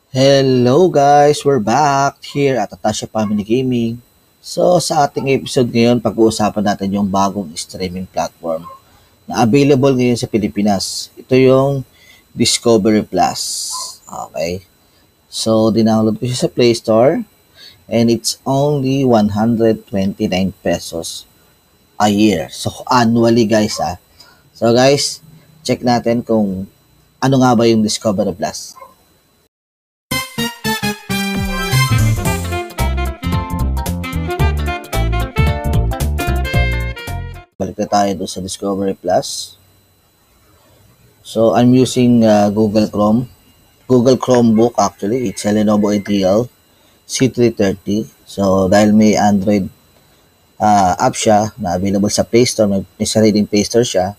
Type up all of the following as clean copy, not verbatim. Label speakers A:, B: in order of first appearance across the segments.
A: Hello guys, we're back here at Atasha Family Gaming. So sa ating episode ngayon, pag-uusapan natin yung bagong streaming platform na available ngayon sa Pilipinas. Ito yung Discovery Plus. Okay. So dinownload ko siya sa Play Store and it's only 129 pesos a year. So annually guys ah. So guys, check natin kung ano nga ba yung Discovery Plus. Balik na tayo doon sa Discovery Plus. So, I'm using Google Chromebook actually. It's a Lenovo Ideal C330. So, dahil may Android app siya na available sa Play Store, may sariling Play Store siya.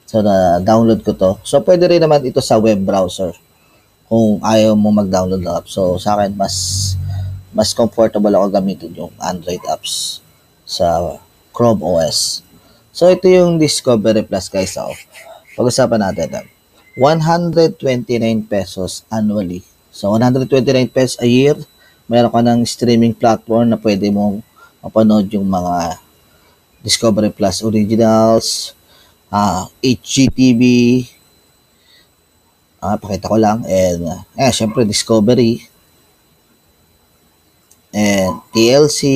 A: So, na-download ko to. So, pwede rin naman ito sa web browser kung ayaw mo mag-download ng app. So, sa akin, mas comfortable ako gamitin yung Android apps sa Chrome OS. So, ito yung Discovery Plus guys. Pag-usapan natin. 129 pesos annually. So, 129 pesos a year. Meron ka ng streaming platform na pwede mong mapanood yung mga Discovery Plus originals, HGTV, pakita ko lang, and syempre Discovery, and TLC,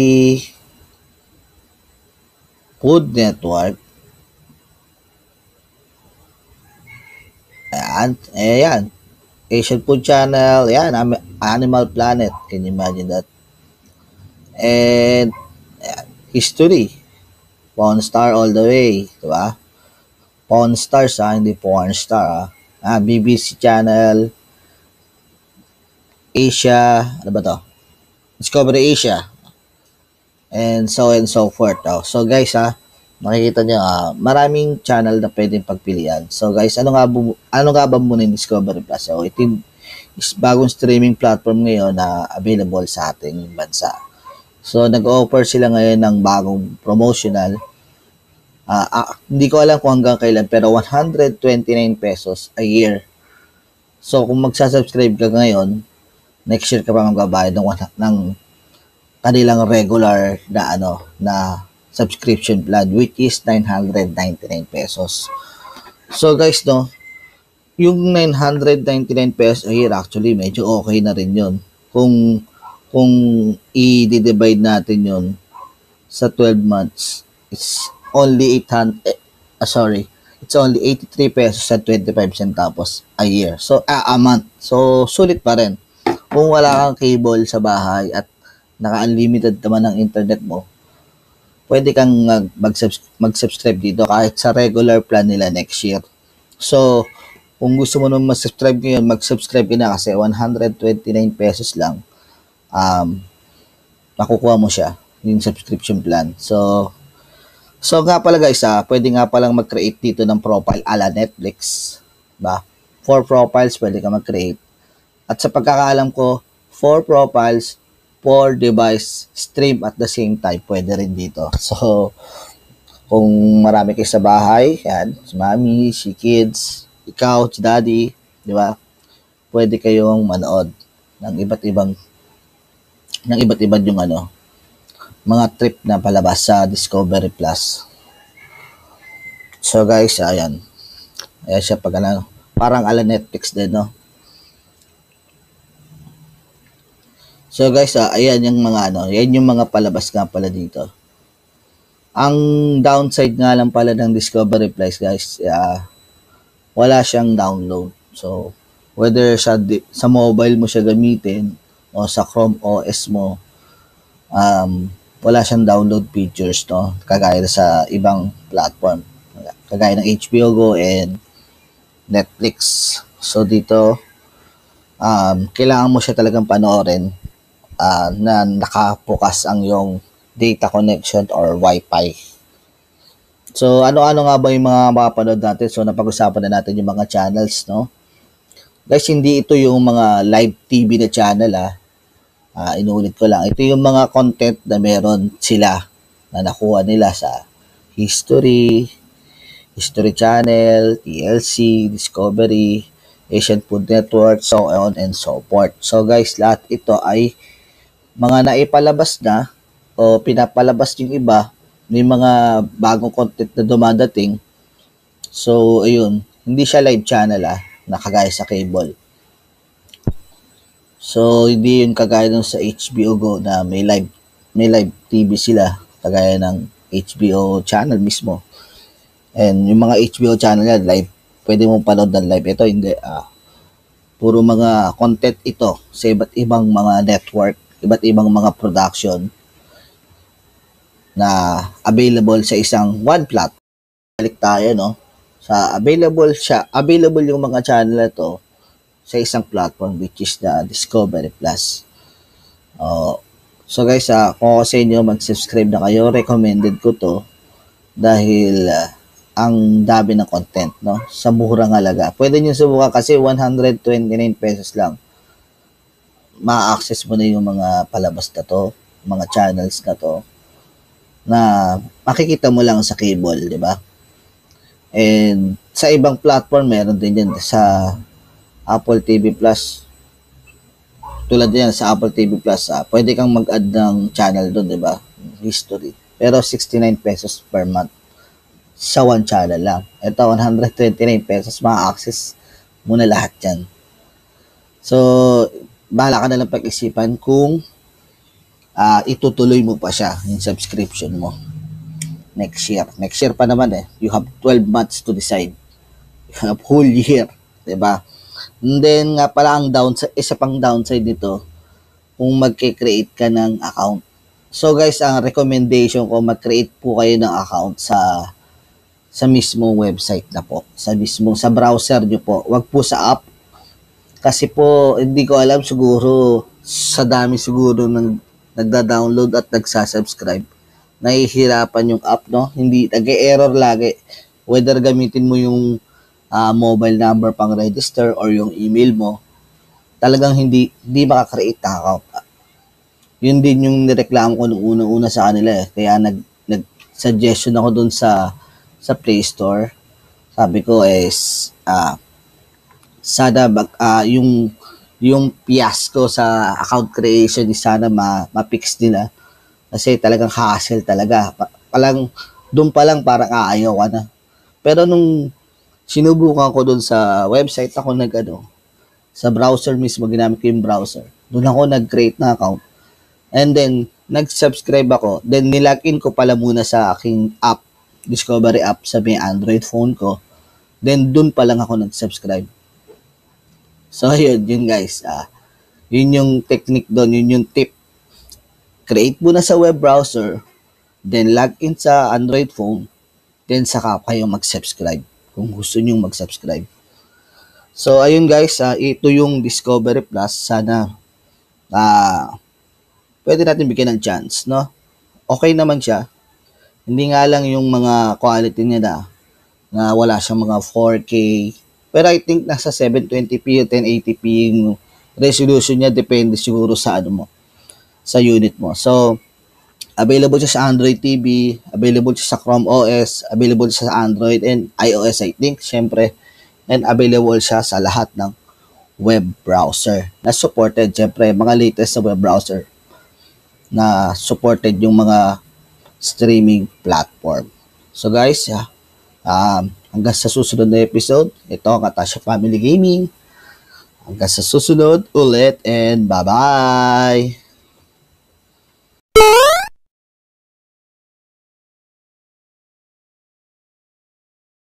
A: Food Network, ayan, Asian Food Channel, ayan, Animal Planet, can you imagine that? And, ayan, History, Pawn Star all the way, diba? Pawn Stars hindi Porn Star BBC Channel, Asia, ano ba to? Discovery Asia, and so forth. So guys makikita nyo maraming channel na pwedeng pagpilian. So guys, ano nga ba muna yung Discovery Plus? So ito is bagong streaming platform ngayon na available sa ating bansa. So nag-offer sila ngayon ng bagong promotional. Hindi ko alam kung hanggang kailan pero 129 pesos a year. So kung magsasubscribe ka ngayon, next year ka pa magbabayad ng kanilang regular na subscription plan, which is 999 pesos. So guys, yung 999 pesos a year actually medyo okay na rin yun. Kung i-divide natin yun sa 12 months, it's only 83 pesos at 25 centavos a year. So, a month. So, sulit pa rin. Kung wala kang cable sa bahay at naka-unlimited naman ng internet mo, pwede kang mag-subscribe dito kahit sa regular plan nila next year. So, kung gusto mo naman mag-subscribe ngayon, mag-subscribe ka na kasi 129 pesos lang. Makukuha mo siya, yung subscription plan. So nga pala guys, pwede nga palang mag-create dito ng profile ala Netflix. Ba? 4 profiles pwede ka mag-create. At sa pagkakaalam ko, 4 profiles, 4 device stream at the same time, pwede rin dito. So, kung marami kayo sa bahay, yan, si mami, si kids, ikaw, si daddy, di ba? Pwede kayong manood ng iba't ibang yung mga trip na palabas sa Discovery Plus. So guys, ayan. Ayan siya parang ala Netflix din, no? So guys, ayan yung mga yan yung mga palabas nga pala dito. Ang downside nga lang pala ng Discovery Plus, guys, wala siyang download. So, whether sa mobile mo siya gamitin o sa Chrome OS mo, wala siyang download features, no? Kagaya sa ibang platform. Kagaya ng HBO Go and Netflix. So, dito, kailangan mo siya talagang panoorin na nakabukas ang yung data connection or Wi-Fi. So, ano-ano nga ba yung mga mapapanood natin? So, napag-usapan na natin yung mga channels, no? Guys, hindi ito yung mga live TV na channel, inuulit ko lang. Ito yung mga content na meron sila na nakuha nila sa History Channel, TLC, Discovery, Asian Food Network, so on and so forth. So guys, lahat ito ay mga naipalabas na o pinapalabas yung iba, may mga bagong content na dumadating. So ayun, hindi siya live channel nakagaya sa cable. So hindi yun kagaya nung sa HBO Go na may live TV sila kagaya ng HBO channel mismo. And yung mga HBO channel yan, live, pwede mong panood ng live. Ito hindi, puro mga content ito sa iba't ibang mga network, iba't ibang mga production na available sa isang one plot. Balik tayo, no? Available yung mga channel na to sa isang platform which is the Discovery Plus. So guys, kung ako sa inyo, mag-subscribe na kayo. Recommended ko to dahil ang dami ng content, no? Sa murang halaga. Pwede nyo subukan kasi 129 pesos lang. Ma-access mo na yung mga palabas na to, mga channels na to, na makikita mo lang sa cable, di ba? And sa ibang platform, meron din yan sa Apple TV Plus. Tulad yan sa Apple TV Plus, pwede kang mag-add ng channel doon, di ba? History. Pero 69 pesos per month sa one channel lang. Ito, 129 pesos, ma-access mo na lahat yan. So, bahala ka na lang pag-isipan kung itutuloy mo pa siya, yung subscription mo. Next year. Next year pa naman You have 12 months to decide. You have whole year. Diba? And then, nga pala, isa pang downside nito, kung mag-create ka ng account. So guys, ang recommendation ko, mag-create po kayo ng account sa mismong website na po. Sa browser nyo po. Wag po sa app. Kasi po, hindi ko alam, siguro, sa dami siguro ng nagda-download at nagsasubscribe, nahihirapan yung app, no? Hindi, nag-error lagi. Whether gamitin mo yung mobile number pang register or yung email mo, talagang hindi makaka-create na account. Yun din yung nireklamo ko nung una sa kanila Kaya nag-suggestion ako dun sa Play Store. Sabi ko sana yung fiasco sa account creation sana ma-fix nila. Kasi talagang hassle talaga. Doon pa lang parang ayaw ka na. Pero nung sinubukan ko doon sa website ako sa browser mismo, ginamit ko yung browser. Doon ako nag-create na account. And then, nag-subscribe ako. Then, nilagin ko pala muna sa aking app, Discovery app sa may Android phone ko. Then, doon pa lang ako nag-subscribe. So, yun guys. Yun yung technique doon. Yun yung tip. Create muna sa web browser. Then, log in sa Android phone. Then, saka kayo mag-subscribe. Kung gusto nyo mag-subscribe. So, ayun guys. Ito yung Discovery Plus. Sana, pwede natin bigyan ng chance, no? Okay naman siya. Hindi nga lang yung mga quality niya na wala siyang mga 4K. Pero I think nasa 720p o 1080p yung resolution niya. Depende siguro sa sa unit mo. So, available siya sa Android TV, available siya sa Chrome OS, available siya sa Android and iOS I think, syempre. And available siya sa lahat ng web browser na supported. Syempre, mga latest na web browser na supported yung mga streaming platform. So guys, hanggang sa susunod na episode, ito ang Katasha Family Gaming. Hanggang sa susunod ulit and bye-bye!